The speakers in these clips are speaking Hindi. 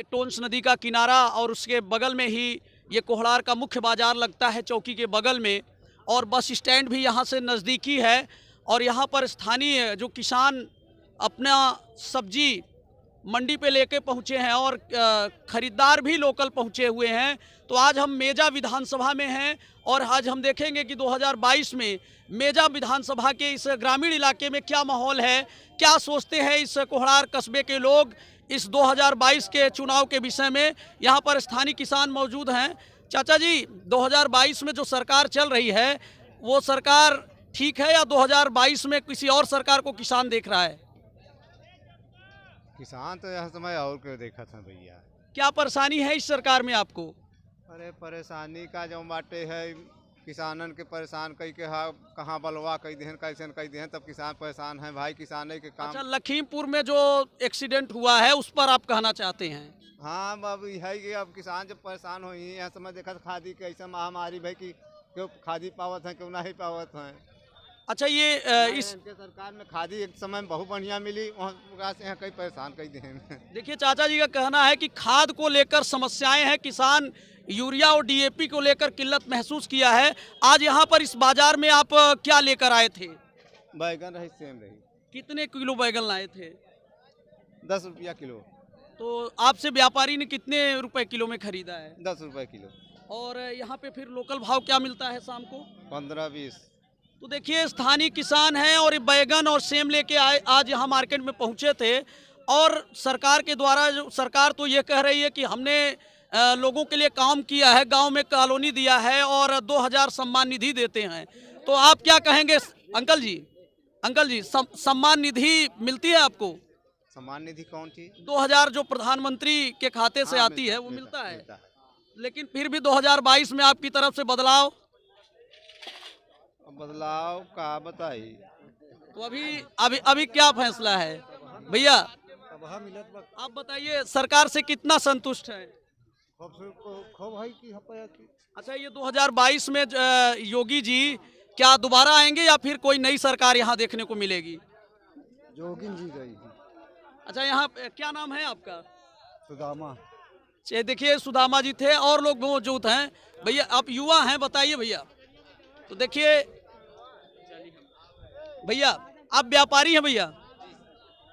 ये टोंस नदी का किनारा और उसके बगल में ही ये कोहड़ार का मुख्य बाजार लगता है, चौकी के बगल में, और बस स्टैंड भी यहाँ से नज़दीकी है। और यहाँ पर स्थानीय जो किसान अपना सब्जी मंडी पे लेके पहुँचे हैं और ख़रीदार भी लोकल पहुँचे हुए हैं। तो आज हम मेजा विधानसभा में हैं और आज हम देखेंगे कि 2022 में मेजा विधानसभा के इस ग्रामीण इलाके में क्या माहौल है, क्या सोचते हैं इस कोहड़ार कस्बे के लोग इस 2022 के चुनाव के विषय में। यहाँ पर स्थानीय किसान मौजूद हैं। चाचा जी, 2022 में जो सरकार चल रही है वो सरकार ठीक है या 2022 में किसी और सरकार को किसान देख रहा है? किसान तो यह समय और क्यों देखा था भैया। क्या परेशानी है इस सरकार में आपको? अरे परेशानी का जो बाटे है, किसानन के परेशान कई के कहाँ बलवा कई देहन कैसन कई देहन, तब किसान परेशान है भाई। किसान के काम। अच्छा, लखीमपुर में जो एक्सीडेंट हुआ है उस पर आप कहना चाहते हैं? हाँ, अब है कि अब किसान जब परेशान हो यह समय देखा खादी के ऐसा महामारी भाई कि क्यों खादी पावत है क्यों नहीं पावत है। अच्छा, ये इस सरकार में खादी एक समय बहुत बढ़िया मिली, वहाँ से यहाँ कई परेशान कई देहन। देखिए, चाचा जी का कहना है कि खाद को लेकर समस्याएं हैं, किसान यूरिया और डीएपी को लेकर किल्लत महसूस किया है। आज यहाँ पर इस बाजार में आप क्या लेकर आए थे? बैगन रही, सेम रही। कितने किलो बैगन लाए थे? 10 रुपया किलो। तो आपसे व्यापारी ने कितने रुपए किलो में खरीदा है? 10 रुपये किलो। और यहाँ पे फिर लोकल भाव क्या मिलता है शाम को? 15-20। तो देखिए, स्थानीय किसान हैं और ये बैगन और सेम लेके आए, आज यहाँ मार्केट में पहुँचे थे। और सरकार के द्वारा जो सरकार तो ये कह रही है कि हमने लोगों के लिए काम किया है, गांव में कॉलोनी दिया है और 2000 सम्मान निधि देते हैं। तो आप क्या कहेंगे अंकल जी? अंकल जी, सम्मान निधि मिलती है आपको? सम्मान निधि कौन चीज? 2000 जो प्रधानमंत्री के खाते से आती है वो मिलता है। लेकिन फिर भी 2022 में आपकी तरफ से बदलाव का बताई। तो अभी क्या फैसला है भैया? आप बताइए, सरकार से कितना संतुष्ट है? अच्छा, ये 2022 में योगी जी क्या दोबारा आएंगे या फिर कोई नई सरकार यहाँ देखने को मिलेगी? योगी जी गई। अच्छा, यहाँ क्या नाम है आपका? सुदामा। देखिए, सुदामा जी थे और लोग मौजूद हैं। भैया, आप युवा हैं, बताइए भैया। तो देखिए भैया, आप व्यापारी हैं भैया,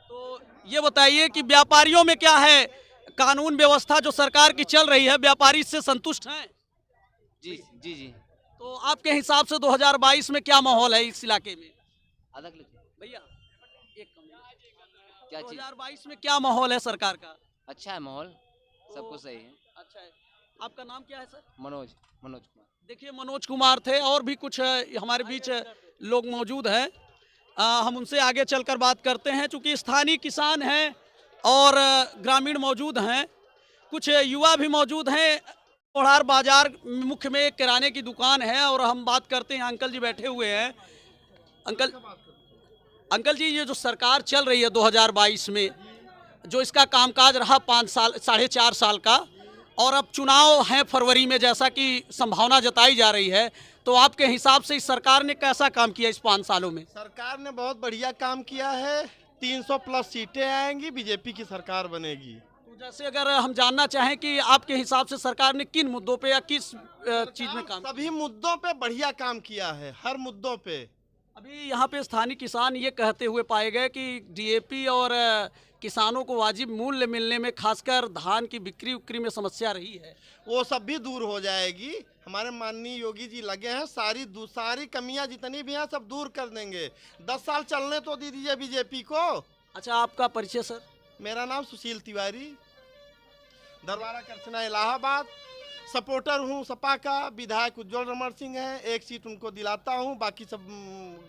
तो ये बताइए कि व्यापारियों में क्या है, कानून व्यवस्था जो सरकार की चल रही है, व्यापारी इससे संतुष्ट हैं? जी जी जी। तो आपके हिसाब से 2022 में क्या माहौल है इस इलाके में? भैया एक क्या 2022 में क्या माहौल है सरकार का? अच्छा है माहौल, सब कुछ सही है। अच्छा है। आपका नाम क्या है सर? मनोज कुमार। देखिए, मनोज कुमार थे और भी कुछ हमारे बीच लोग मौजूद हैं। हम उनसे आगे चलकर बात करते हैं। चूँकि स्थानीय किसान हैं और ग्रामीण मौजूद हैं, कुछ युवा भी मौजूद हैं। कोहड़ार बाजार मुख्य में एक किराने की दुकान है और हम बात करते हैं। अंकल जी बैठे हुए हैं। अंकल जी, ये जो सरकार चल रही है 2022 में, जो इसका कामकाज रहा 5 साल 4.5 साल का, और अब चुनाव हैं फरवरी में जैसा कि संभावना जताई जा रही है, तो आपके हिसाब से इस सरकार ने कैसा काम किया इस 5 सालों में? सरकार ने बहुत बढ़िया काम किया है। 300 प्लस सीटें आएंगी, बीजेपी की सरकार बनेगी। तो जैसे अगर हम जानना चाहें कि आपके हिसाब से सरकार ने किन मुद्दों पे या किस चीज में काम? सभी मुद्दों पे बढ़िया काम किया है, हर मुद्दों पे। अभी यहाँ पे स्थानीय किसान ये कहते हुए पाए गए कि डीएपी और किसानों को वाजिब मूल्य मिलने में, खासकर धान की बिक्री उक्री में समस्या रही है। वो सब भी दूर हो जाएगी। हमारे माननीय योगी जी लगे हैं, सारी कमियां जितनी भी हैं सब दूर कर देंगे। 10 साल चलने तो दे दीजिए बीजेपी को। अच्छा, आपका परिचय सर? मेरा नाम सुशील तिवारी, दरबारा करछना इलाहाबाद। सपोर्टर हूँ सपा का। विधायक उज्जवल रमण सिंह है, एक सीट उनको दिलाता हूँ, बाकी सब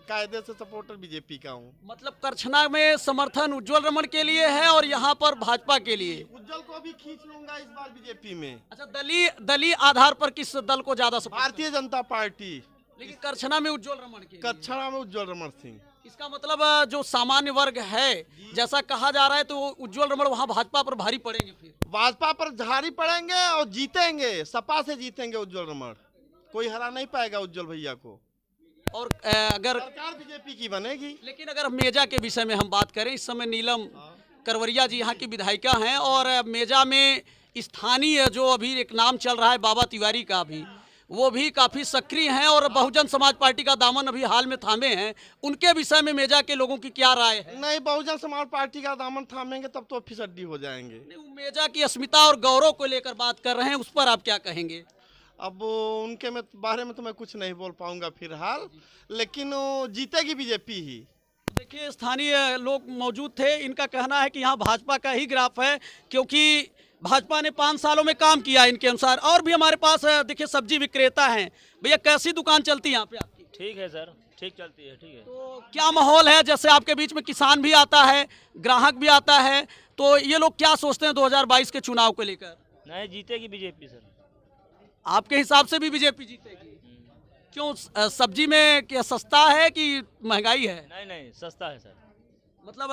कायदे से सपोर्टर बीजेपी का हूँ। मतलब करछना में समर्थन उज्जवल रमण के लिए है और यहाँ पर भाजपा के लिए? उज्जवल को भी खींच लूंगा इस बार बीजेपी में। अच्छा, दलीय आधार पर किस दल को ज्यादा सपोर्ट? भारतीय जनता पार्टी। लेकिन करछना में उज्जवल रमण के? करछना में उज्जवल रमण सिंह। इसका मतलब जो सामान्य वर्ग है, जैसा कहा जा रहा है, तो उज्जवल रमण वहाँ भाजपा पर भारी पड़ेंगे। फिर भाजपा पर भारी पड़ेंगे और जीतेंगे, सपा से जीतेंगे उज्जवल रमण। कोई हरा नहीं पाएगा उज्जवल भैया को। और अगर सरकार बीजेपी की बनेगी। लेकिन अगर मेजा के विषय में हम बात करें, इस समय नीलम करवरिया जी यहाँ की विधायिका हैं और मेजा में स्थानीय जो अभी एक नाम चल रहा है बाबा तिवारी का भी, वो भी काफ़ी सक्रिय हैं और बहुजन समाज पार्टी का दामन अभी हाल में थामे हैं। उनके विषय में मेजा के लोगों की क्या राय है? नहीं, बहुजन समाज पार्टी का दामन थामेंगे तब तो फिसड्डी हो जाएंगे। नहीं, वो मेजा की अस्मिता और गौरव को लेकर बात कर रहे हैं, उस पर आप क्या कहेंगे? अब उनके बारे में तो मैं कुछ नहीं बोल पाऊंगा फिलहाल, लेकिन वो जीतेगी बीजेपी ही। देखिए, स्थानीय लोग मौजूद थे, इनका कहना है कि यहाँ भाजपा का ही ग्राफ है, क्योंकि भाजपा ने 5 सालों में काम किया इनके अनुसार। और भी हमारे पास देखिए सब्जी विक्रेता हैं। भैया, कैसी दुकान चलती है यहाँ पे आपकी? ठीक है सर, ठीक चलती है, ठीक है। तो क्या माहौल है? जैसे आपके बीच में किसान भी आता है, ग्राहक भी आता है, तो ये लोग क्या सोचते हैं 2022 के चुनाव को लेकर? नहीं, जीतेगी बीजेपी सर। आपके हिसाब से भी बीजेपी जीतेगी? क्यों, सब्जी में क्या सस्ता है कि महंगाई है? नहीं नहीं, सस्ता है सर। मतलब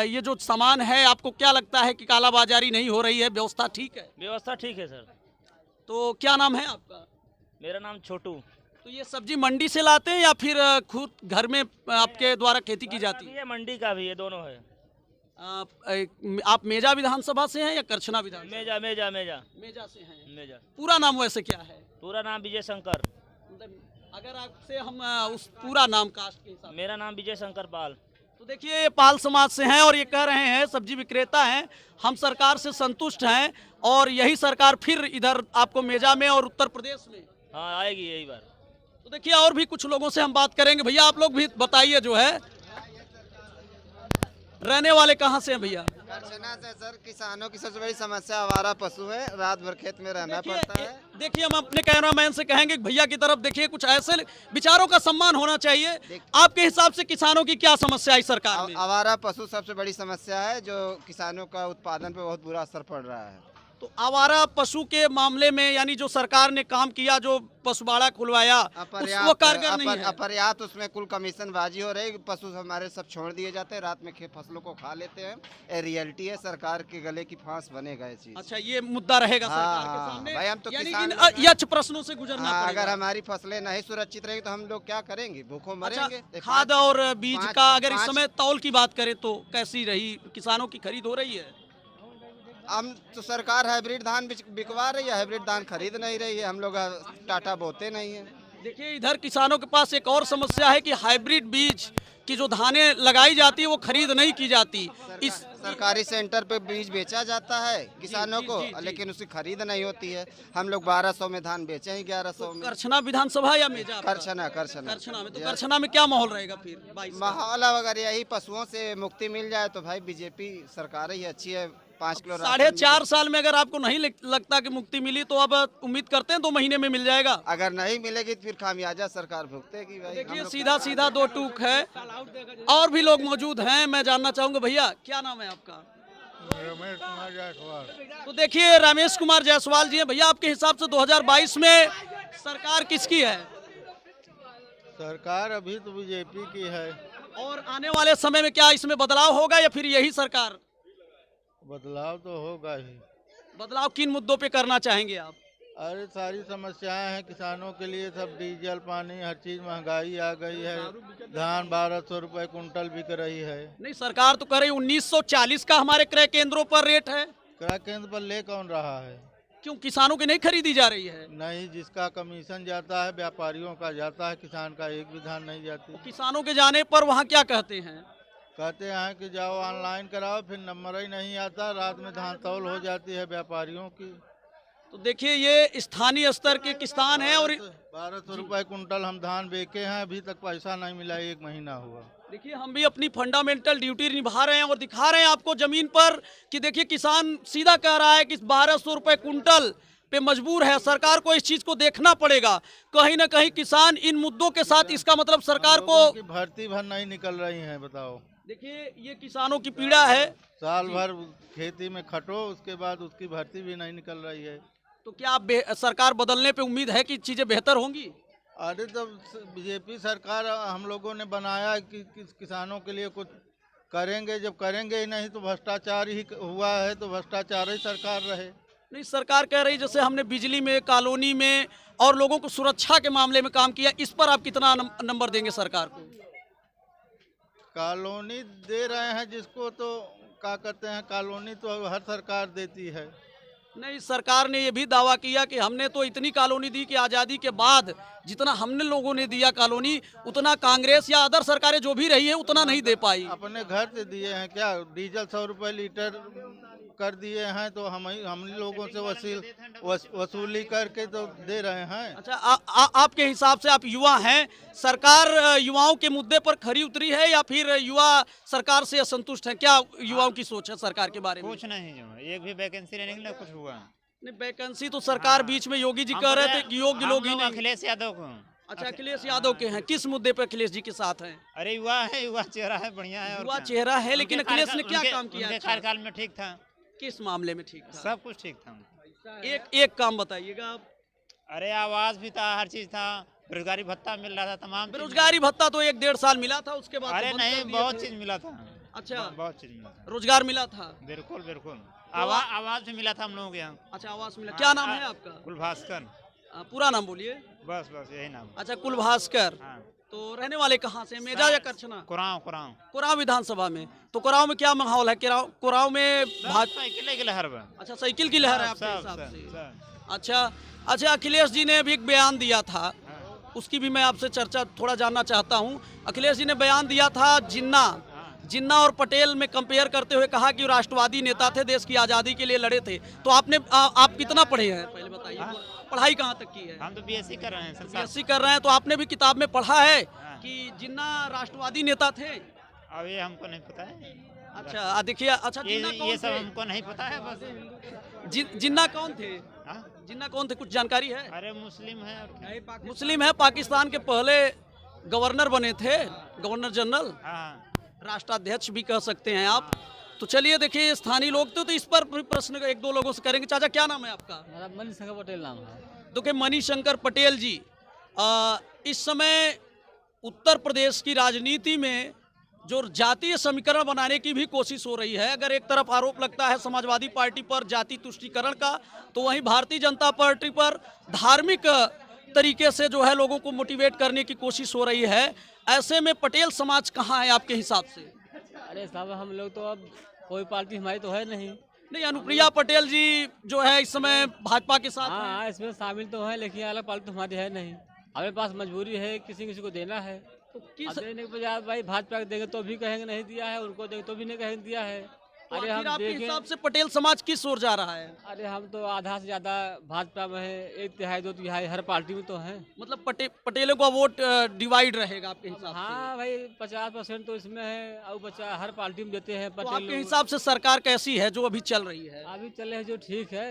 ये जो सामान है, आपको क्या लगता है कि कालाबाजारी नहीं हो रही है, व्यवस्था ठीक है? व्यवस्था ठीक है सर। तो क्या नाम है आपका? मेरा नाम छोटू। तो ये सब्जी मंडी से लाते हैं या फिर खुद घर में आपके द्वारा खेती की जाती है? ये मंडी का भी है, दोनों है। आप मेजा विधानसभा से हैं या करछना विधानसभा? मेजा मेजा मेजा मेजा से हैं। मेजा। पूरा नाम वैसे क्या है? पूरा नाम विजय शंकर। मतलब अगर आपसे हम उस पूरा नाम कास्ट के हिसाब, मेरा नाम विजय शंकर पाल। तो देखिए, ये पाल समाज से हैं और ये कह रहे हैं, सब्जी विक्रेता हैं, हम सरकार से संतुष्ट हैं और यही सरकार फिर इधर आपको मेजा में और उत्तर प्रदेश में हाँ आएगी यही बार। तो देखिए, और भी कुछ लोगों से हम बात करेंगे। भैया, आप लोग भी बताइए, जो है रहने वाले कहाँ से हैं भैया? करछना से सर। किसानों की सबसे बड़ी समस्या आवारा पशु है, रात भर खेत में रहना पड़ता है। देखिए, हम अपने कैमरामैन से कहेंगे कि भैया की तरफ देखिए, कुछ ऐसे विचारों का सम्मान होना चाहिए। आपके हिसाब से किसानों की क्या समस्या है सरकार में? आवारा पशु सबसे बड़ी समस्या है, जो किसानों का उत्पादन पे बहुत बुरा असर पड़ रहा है। तो आवारा पशु के मामले में यानी जो सरकार ने काम किया, जो पशुबाड़ा खुलवाया, वो कारगर नहीं है। अपर्याप्त उसमें कुल कमीशन बाजी हो रही। पशु हमारे सब छोड़ दिए जाते हैं, रात में फसलों को खा लेते हैं। ये रियलिटी है, सरकार के गले की फांस बनेगा ये चीज। अच्छा, ये मुद्दा रहेगा सरकार के हाँ, सामने। भाई हम तो यानी किसान इन यक्ष प्रश्नों से गुजरना पड़ेगा। अगर हमारी फसलें नहीं सुरक्षित रहेगी तो हम लोग क्या करेंगे? भूखों मरेंगे। अच्छा, खाद और बीज का अगर इस पाँच- समय तौल की बात करें तो कैसी रही? किसानों की खरीद हो रही है? हम तो सरकार हाइब्रिड धान बिकवा रही है, हाइब्रिड धान खरीद नहीं रही है। हम लोग टाटा बोते नहीं है। देखिए, इधर किसानों के पास एक और समस्या है कि हाइब्रिड बीज की जो धानें लगाई जाती है वो खरीद नहीं की जाती। इस सरकारी सेंटर पे बीज बेचा जाता है किसानों को, लेकिन उसकी खरीद नहीं होती है। हम लोग 1200 में धान बेचे हैं, 1100 में। करछना विधानसभा या मेजा? करछना में। तो करछना में क्या माहौल रहेगा फिर 22 का? माहौल अगर यही पशुओं से मुक्ति मिल जाए तो भाई बीजेपी सरकार ही अच्छी है। 5 किलो 4.5 साल में अगर आपको नहीं लगता कि मुक्ति मिली, तो अब उम्मीद करते हैं 2 महीने में मिल जाएगा। अगर नहीं मिलेगी तो फिर खामियाजा सरकार भुगतेगी भाई। देखिए, सीधा 2 टूक है। और भी लोग मौजूद हैं, मैं जानना चाहूंगा। भैया, क्या नाम है आपका? रमेश कुमार जायसवाल। तो देखिए, रमेश कुमार जायसवाल जी हैं। भैया, आपके हिसाब से 2022 में सरकार किसकी है? सरकार अभी तो बीजेपी की है। और आने वाले समय में क्या इसमें बदलाव होगा या फिर यही सरकार? बदलाव तो होगा ही। बदलाव किन मुद्दों पे करना चाहेंगे आप? अरे सारी समस्याएं हैं किसानों के लिए, सब डीजल पानी हर चीज महंगाई आ गई है। धान 1200 रुपए कुंटल बिक रही है। नहीं, सरकार तो कह रही 1940 का हमारे क्रय केंद्रों पर रेट है। क्रय केंद्र पर ले कौन रहा है? क्यों, किसानों की नहीं खरीदी जा रही है? नहीं, जिसका कमीशन जाता है व्यापारियों का जाता है, किसान का एक भी धान नहीं जाती। किसानों के जाने पर वहाँ क्या कहते हैं? कहते हैं कि जाओ ऑनलाइन कराओ, फिर नंबर ही नहीं आता, रात में धान तौल हो जाती है व्यापारियों की। तो देखिए, ये स्थानीय स्तर के किसान हैं और 1200 रुपए कुंटल हम धान बेचे हैं, अभी तक पैसा नहीं मिला, 1 महीना हुआ। देखिए, हम भी अपनी फंडामेंटल ड्यूटी निभा रहे हैं और दिखा रहे हैं आपको जमीन पर कि देखिए, किसान सीधा कह रहा है कि 1200 रुपए कुंटल पे मजबूर है। सरकार को इस चीज को देखना पड़ेगा। कहीं ना कहीं किसान इन मुद्दों के साथ, इसका मतलब सरकार को भर्ती भर नहीं निकल रही है। बताओ, देखिए, ये किसानों की पीड़ा है। साल भर खेती में खटो, उसके बाद उसकी भर्ती भी नहीं निकल रही है। तो क्या सरकार बदलने पे उम्मीद है कि चीजें बेहतर होंगी? अरे तो बीजेपी सरकार हम लोगों ने बनाया कि किसानों के लिए कुछ करेंगे। जब करेंगे ही नहीं तो भ्रष्टाचार ही हुआ है, तो भ्रष्टाचार ही सरकार रहे। नहीं, सरकार कह रही जैसे हमने बिजली में, कॉलोनी में और लोगों को सुरक्षा के मामले में काम किया। इस पर आप कितना नंबर देंगे सरकार को? कॉलोनी दे रहे हैं जिसको, तो क्या कहते हैं कॉलोनी तो हर सरकार देती है। नहीं, सरकार ने ये भी दावा किया कि हमने तो इतनी कॉलोनी दी कि आज़ादी के बाद जितना हमने लोगों ने दिया कॉलोनी, उतना कांग्रेस या अदर सरकारें जो भी रही है उतना नहीं दे पाई। अपने घर से दिए हैं क्या? डीजल 100 रुपये लीटर कर दिए हैं तो हम लोगों से वसूली करके तो दे रहे हैं। अच्छा, आपके हिसाब से, आप युवा हैं, सरकार युवाओं के मुद्दे पर खरी उतरी है या फिर युवा सरकार से असंतुष्ट है? क्या युवाओं की सोच है सरकार के बारे में? कुछ नहीं, जो एक भी वैकेंसी नहीं निकला, कुछ हुआ नहीं। वैकेंसी तो सरकार बीच में योगी जी कह रहे थे कि योग्य लोग ही नहीं। अखिलेश यादव को। अच्छा, अखिलेश यादव के हैं, किस मुद्दे पर अखिलेश जी के साथ हैं? अरे युवा है, युवा चेहरा है, बढ़िया है। युवा चेहरा है, लेकिन अखिलेश ने क्या काम किया? कार्यकाल में ठीक था, किस मामले में ठीक था? सब कुछ ठीक था। एक काम बताइएगा आप। अरे आवास भी था, हर चीज था, बेरोजगारी भत्ता मिल रहा था, तमाम बेरोजगारी भत्ता तो 1-1.5 साल मिला था, उसके बाद अरे तो बंद नहीं, कर दिए बहुत थे। चीज मिला था। अच्छा, बहुत चीज मिला था, रोजगार मिला था। बिल्कुल बिल्कुल। आवाज भी मिला था हम लोगों के यहाँ। अच्छा, आवास मिला। क्या नाम है आपका? कुलभास्कर। पूरा नाम बोलिए। बस यही नाम। अच्छा, कुलभास्कर। हाँ। तो रहने वाले कहाँ से? मेजा या करछना? कुराव विधानसभा में। तो कुराव में क्या माहौल है? कुराव में साइकिल की लहर है। अच्छा, साइकिल की लहर है आपके हिसाब से। अच्छा, अखिलेश जी ने भी एक बयान दिया था, उसकी भी मैं आपसे चर्चा थोड़ा जानना चाहता हूँ। अखिलेश जी ने बयान दिया था जिन्ना और पटेल में कंपेयर करते हुए कहा कि राष्ट्रवादी नेता थे, देश की आज़ादी के लिए लड़े थे। तो आप कितना पढ़े हैं पहले बताइए? पढ़ाई कहाँ तक की है? हम तो बीएससी कर रहे हैं। बीएससी कर रहे हैं, तो आपने भी किताब में पढ़ा है कि जिन्ना राष्ट्रवादी नेता थे? अब ये हमको नहीं पता है। अच्छा, देखिए। अच्छा, ये सब हमको नहीं पता है। बस जिन्ना कौन थे? जिन्ना कौन थे, कुछ जानकारी है? अरे मुस्लिम है। मुस्लिम है, पाकिस्तान के पहले गवर्नर बने थे, गवर्नर जनरल, राष्ट्राध्यक्ष भी कह सकते हैं आप। तो चलिए, देखिए, स्थानीय लोग तो इस पर प्रश्न 1-2 लोगों से करेंगे। चाचा, क्या नाम है आपका? मनीशंकर पटेल नाम है। देखिए, मनीशंकर पटेल जी, इस समय उत्तर प्रदेश की राजनीति में जो जातीय समीकरण बनाने की भी कोशिश हो रही है। अगर एक तरफ आरोप लगता है समाजवादी पार्टी पर जाति तुष्टीकरण का, तो वहीं भारतीय जनता पार्टी पर धार्मिक तरीके से जो है लोगों को मोटिवेट करने की कोशिश हो रही है। ऐसे में पटेल समाज कहाँ है आपके हिसाब से? अरे साहब, हम लोग तो अब कोई पार्टी हमारी तो है नहीं। अनुप्रिया पटेल जी जो है इस समय भाजपा के साथ। हाँ, इसमें शामिल तो है, लेकिन अलग पार्टी तो हमारी है नहीं। हमारे पास मजबूरी है, किसी को देना है। तो देने के बजाय भाई भाजपा को देंगे तो भी कहेंगे नहीं दिया है, उनको देंगे तो भी नहीं कहेंगे दिया है। अरे हम आपके हिसाब से पटेल समाज किस ओर जा रहा है? अरे हम तो आधा से ज्यादा भाजपा में है, 1/3 2/3 हर पार्टी में तो है। मतलब पटेलों का वोट डिवाइड रहेगा आपके हिसाब से? हाँ भाई, 50% तो इसमें है और बच्चा हर पार्टी में देते हैं। तो आपके हिसाब से सरकार कैसी है जो अभी चल रही है? अभी चल रही है जो ठीक है।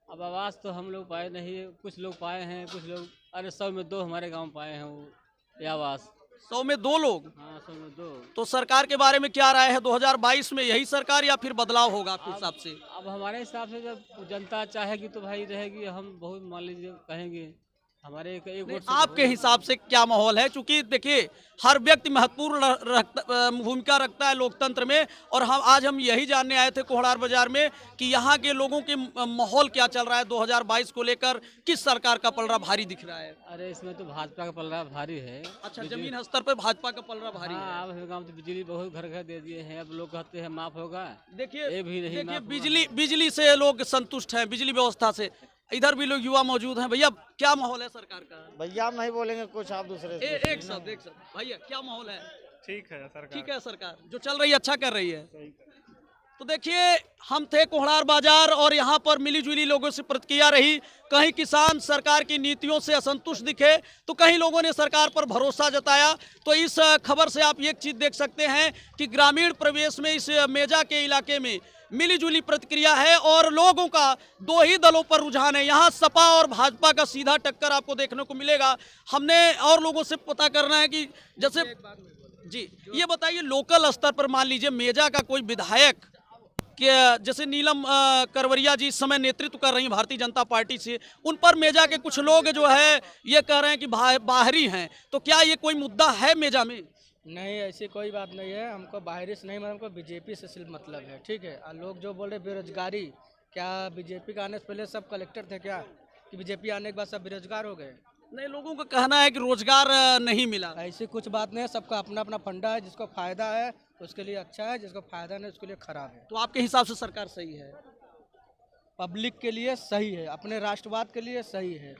अब आवाज तो हम लोग पाए नहीं, कुछ लोग पाए हैं, कुछ लोग, अरे 100 में 2 हमारे गाँव पाए हैं वो ये आवाज। 100 में 2 लोग? हाँ, 100 में 2। तो सरकार के बारे में क्या राय है? 2022 में यही सरकार या फिर बदलाव होगा आपके हिसाब से? अब हमारे हिसाब से जब जनता चाहेगी तो भाई रहेगी। हम बहुत मान लीजिए कहेंगे हमारे एक वोट। आपके हिसाब से क्या माहौल है? क्योंकि देखिए, हर व्यक्ति महत्वपूर्ण भूमिका रखता है लोकतंत्र में, और आज हम यही जानने आए थे कोहड़ार बाजार में कि यहाँ के लोगों के माहौल क्या चल रहा है 2022 को लेकर। किस सरकार का पलड़ा भारी दिख रहा है? अरे इसमें तो भाजपा का पलड़ा भारी है। अच्छा, जमीन स्तर पर भाजपा का पलड़ा भारी है। अब गाँव तो बिजली बहुत घर घर दे दिए हैं, अब लोग कहते हैं माफ होगा। देखिए, बिजली से लोग संतुष्ट हैं, बिजली व्यवस्था से। इधर भी लोग युवा मौजूद हैं। भैया, क्या माहौल है सरकार का? भैया हम नहीं बोलेंगे कुछ, आप दूसरे से एक शब्द भैया, क्या माहौल है? ठीक है सरकार। ठीक है, सरकार जो चल रही है अच्छा कर रही है। तो देखिए, हम थे कोहड़ार बाजार और यहाँ पर मिलीजुली लोगों से प्रतिक्रिया रही। कहीं किसान सरकार की नीतियों से असंतुष्ट दिखे, तो कहीं लोगों ने सरकार पर भरोसा जताया। तो इस खबर से आप एक चीज़ देख सकते हैं कि ग्रामीण प्रदेश में इस मेजा के इलाके में मिलीजुली प्रतिक्रिया है और लोगों का 2 ही दलों पर रुझान है। यहाँ सपा और भाजपा का सीधा टक्कर आपको देखने को मिलेगा। हमने और लोगों से पता करना है कि जैसे जी, ये बताइए, लोकल स्तर पर मान लीजिए मेजा का कोई विधायक कि जैसे नीलम करवरिया जी इस समय नेतृत्व कर रही हैं भारतीय जनता पार्टी से, उन पर मेजा के कुछ लोग जो है ये कह रहे हैं कि बाहरी हैं। तो क्या ये कोई मुद्दा है मेजा में? नहीं, ऐसी कोई बात नहीं है। हमको बाहरी से नहीं, हमको बीजेपी से सिर्फ मतलब है, ठीक है। और लोग जो बोल रहे बेरोजगारी, क्या बीजेपी का आने से पहले सब कलेक्टर थे क्या, कि बीजेपी आने के बाद सब बेरोजगार हो गए? नहीं, लोगों का कहना है कि रोजगार नहीं मिला। ऐसी कुछ बात नहीं है, सबका अपना अपना फंडा है, जिसको फायदा है उसके लिए अच्छा है, जिसको फायदा नहीं उसके लिए खराब है। तो आपके हिसाब से सरकार सही है? पब्लिक के लिए सही है, अपने राष्ट्रवाद के लिए सही है,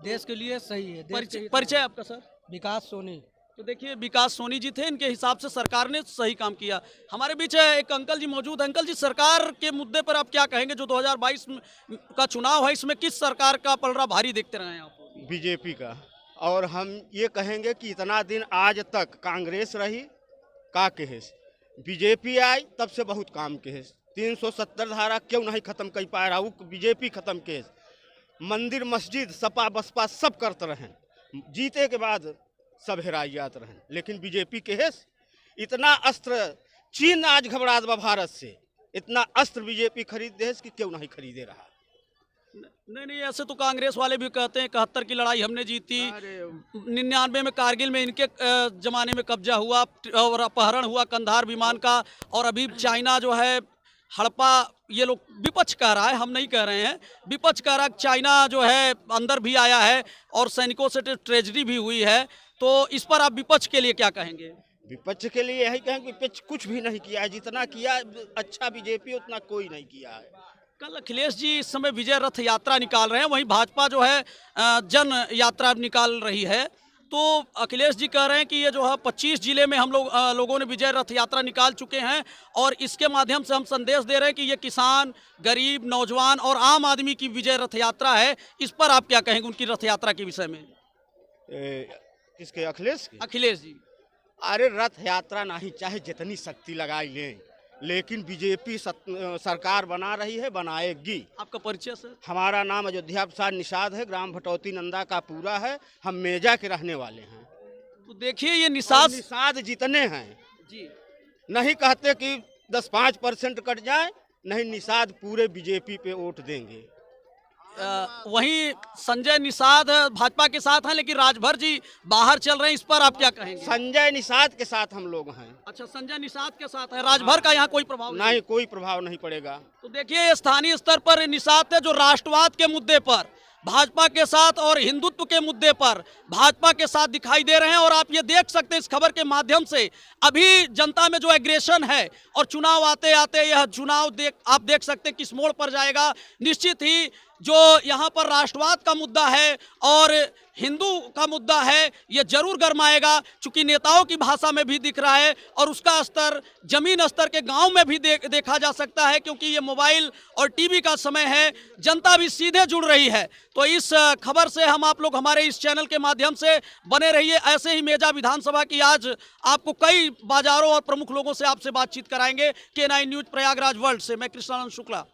देश के लिए सही है। परिचय आपका सर? विकास सोनी। तो देखिए विकास सोनी जी थे, इनके हिसाब से सरकार ने सही काम किया। हमारे बीच एक अंकल जी मौजूद हैं। अंकल जी, सरकार के मुद्दे पर आप क्या कहेंगे? जो 2022 का चुनाव है, इसमें किस सरकार का पलड़ा भारी देखते रहे हैं आप? बीजेपी का। और हम ये कहेंगे कि इतना दिन आज तक कांग्रेस रही का केस, बीजेपी आई तब से बहुत काम केस। 370 धारा क्यों नहीं खत्म कर पा रहा, वो बीजेपी खत्म केस। मंदिर मस्जिद सपा बसपा सब करते रहें, जीते के बाद सब हेराई जाते रहें, लेकिन बीजेपी केस इतना अस्त्र, चीन आज घबरात बा भारत से, इतना अस्त्र बीजेपी खरीद दे कि क्यों नहीं खरीदे रहा। नहीं, ऐसे तो कांग्रेस वाले भी कहते हैं 71 की लड़ाई हमने जीती, 99 में कारगिल में इनके जमाने में कब्जा हुआ और अपहरण हुआ कंधार विमान का, और अभी चाइना जो है हड़प्पा, ये लोग विपक्ष कह रहा है, हम नहीं कह रहे हैं, विपक्ष कह रहा है चाइना जो है अंदर भी आया है और सैनिकों से ट्रेजेडी भी हुई है। तो इस पर आप विपक्ष के लिए क्या कहेंगे? विपक्ष के लिए यही कहेंगे, विपक्ष कुछ भी नहीं किया है, जितना किया अच्छा बीजेपी उतना कोई नहीं किया है। कल अखिलेश जी इस समय विजय रथ यात्रा निकाल रहे हैं, वहीं भाजपा जो है जन यात्रा निकाल रही है। तो अखिलेश जी कह रहे हैं कि ये जो है 25 जिले में हम लोगों ने विजय रथ यात्रा निकाल चुके हैं, और इसके माध्यम से हम संदेश दे रहे हैं कि ये किसान, गरीब, नौजवान और आम आदमी की विजय रथ यात्रा है। इस पर आप क्या कहेंगे उनकी रथ यात्रा के विषय में? किसके? अखिलेश की? अखिलेश जी, अरे रथ यात्रा नहीं, चाहे जितनी शक्ति लगाई लें, लेकिन बीजेपी सरकार बना रही है, बनाएगी। आपका परिचय सर? हमारा नाम अयोध्या प्रसाद निषाद है, ग्राम भटौती नंदा का पूरा है, हम मेजा के रहने वाले हैं। तो देखिए ये निषाद जितने हैं जी, नहीं कहते कि 10-5% कट जाए, नहीं, निषाद पूरे बीजेपी पे वोट देंगे। वहीं संजय निषाद भाजपा के साथ हैं, लेकिन राजभर जी बाहर चल रहे हैं, इस पर आप क्या कहेंगे? संजय निषाद के साथ हम लोग हैं। अच्छा, संजय निषाद के साथ है, राजभर का यहाँ कोई प्रभाव नहीं, कोई प्रभाव नहीं पड़ेगा। तो देखिए स्थानीय स्तर पर निषाद थे, जो राष्ट्रवाद के मुद्दे पर भाजपा के साथ और हिंदुत्व के मुद्दे पर भाजपा के साथ दिखाई दे रहे हैं। और आप ये देख सकते हैं इस खबर के माध्यम से, अभी जनता में जो एग्रेशन है, और चुनाव आते आते यह चुनाव आप देख सकते हैं किस मोड़ पर जाएगा। निश्चित ही जो यहाँ पर राष्ट्रवाद का मुद्दा है और हिंदू का मुद्दा है, ये जरूर गरमाएगा, चूंकि नेताओं की भाषा में भी दिख रहा है, और उसका स्तर जमीन स्तर के गांव में भी देखा जा सकता है, क्योंकि ये मोबाइल और टीवी का समय है, जनता भी सीधे जुड़ रही है। तो इस खबर से हम आप लोग हमारे इस चैनल के माध्यम से बने रहिए। ऐसे ही मेजा विधानसभा की आज आपको कई बाजारों और प्रमुख लोगों से आपसे बातचीत कराएंगे। K9 न्यूज प्रयागराज वर्ल्ड से मैं कृष्णानंद शुक्ला।